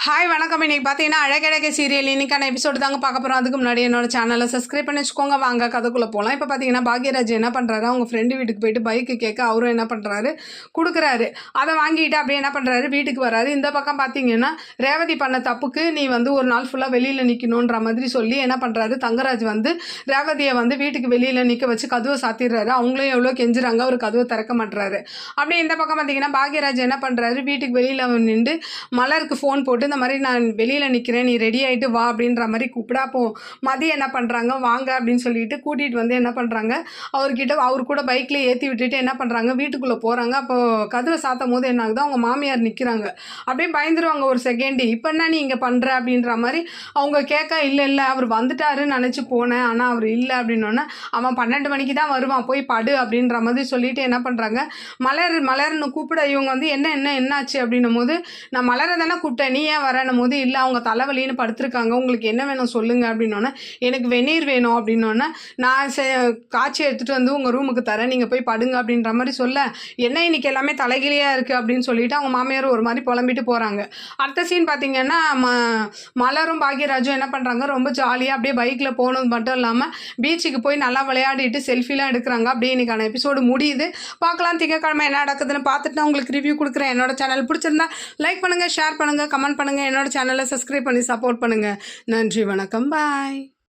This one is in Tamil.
ஹாய் வணக்கம். இன்றைக்கி பார்த்தீங்கன்னா அழகழக சீரியல் இன்றைக்கான எபிசோடு தாங்க பார்க்க போகிறோம். அதுக்கு முன்னாடி என்னோட சேனலை சப்ஸ்கிரைப் பண்ணி வச்சுக்கோங்க. வாங்க கதைக்குள்ளே போகலாம். இப்போ பார்த்தீங்கன்னா பாக்யராஜ் என்ன பண்ணுறாரு, அவங்க ஃப்ரெண்டு வீட்டுக்கு போயிட்டு பைக்கு கேட்க அவரும் என்ன பண்ணுறாரு, கொடுக்குறாரு. அதை வாங்கிட்டு அப்படியே என்ன பண்ணுறாரு, வீட்டுக்கு வராரு. இந்த பக்கம் பார்த்தீங்கன்னா ரேவதி பண்ண தப்புக்கு நீ ஒரு நாள் ஃபுல்லாக வெளியில் நிற்கணுன்ற மாதிரி சொல்லி என்ன பண்ணுறாரு, தங்கராஜ் ரேவதியை வீட்டுக்கு வெளியில் நிற்க வச்சு கதவை சாத்திடுறாரு. அவங்களும் எவ்வளோ கெஞ்சுறாங்க, அவர் கதவை திறக்க மாட்டுறாரு. அப்படியே இந்த பக்கம் பார்த்தீங்கன்னா பாக்யராஜ் என்ன பண்ணுறாரு, வீட்டுக்கு வெளியில் நின்று மலருக்கு ஃபோன் போட்டு இந்த மாதிரி நான் வெளியில் நிற்கிறேன், நீ ரெடி ஆகிட்டு வா அப்படின்ற மாதிரி கூப்பிட. அப்போ மதியம் என்ன பண்ணுறாங்க, வாங்க அப்படின்னு சொல்லிட்டு கூட்டிகிட்டு என்ன பண்ணுறாங்க, அவர் கூட பைக்கில் ஏற்றி விட்டுட்டு என்ன பண்ணுறாங்க, வீட்டுக்குள்ளே போகிறாங்க. அப்போது கதவை சாத்தும் போது என்ன ஆகுது, அவங்க மாமியார் நிற்கிறாங்க. அப்படியே பயந்துருவாங்க ஒரு செகண்டு. இப்போ என்ன நீ இங்கே பண்ணுற அப்படின்ற மாதிரி அவங்க கேட்க, இல்லை அவர் வந்துட்டாருன்னு நினச்சி போனேன், ஆனால் அவர் இல்லை அப்படின்னோடனே அவன் 12 மணிக்கு தான் வருவான், போய் படு அப்படின்ற மாதிரி சொல்லிட்டு என்ன பண்ணுறாங்க, மலர்னு கூப்பிட. இவங்க என்னாச்சு அப்படின்னும் போது, நான் மலரை தானே கூப்பிட்டேன், நீ ஏன் வரணும் போது, இல்லை அவங்க தலைவலின்னு படுத்திருக்காங்க, உங்களுக்கு என்ன வேணும் சொல்லுங்கள் அப்படின்னோடனே, எனக்கு வெந்நீர் வேணும் அப்படின்னோடனே, நான் காய்ச்சி எடுத்துகிட்டு உங்கள் ரூமுக்கு தரேன், நீங்கள் போய் படுங்க அப்படின்ற மாதிரி சொல்ல, என்ன இன்னைக்கு எல்லாமே தலைகிலியாக இருக்குது அப்படின்னு சொல்லிட்டு அவங்க மாமியார் ஒரு மாதிரி புலம்பிட்டு போகிறாங்க. அடுத்த சீன் பார்த்தீங்கன்னா மலரும் பாக்யராஜும் என்ன பண்ணுறாங்க, ரொம்ப ஜாலியாக அப்படியே பைக்கில் போனது மட்டும் இல்லாமல் பீச்சுக்கு போய் நல்லா விளையாடிட்டு செல்ஃபிலாம் எடுக்கிறாங்க. அப்படியே இன்னைக்கான எபிசோடு முடியுது. பார்க்கலாம் திங்கக்கிழமை என்ன நடக்குதுன்னு பார்த்துட்டு நான் உங்களுக்கு ரிவ்யூ கொடுக்குறேன். என்னோட சேனல் பிடிச்சிருந்தா லைக் பண்ணுங்கள், ஷேர் பண்ணுங்கள், கமெண்ட் பண்ணுங்கள். என்னோட சேனலை சப்ஸ்கிரைப் பண்ணி சப்போர்ட் பண்ணுங்கள். நன்றி, வணக்கம், பாய்.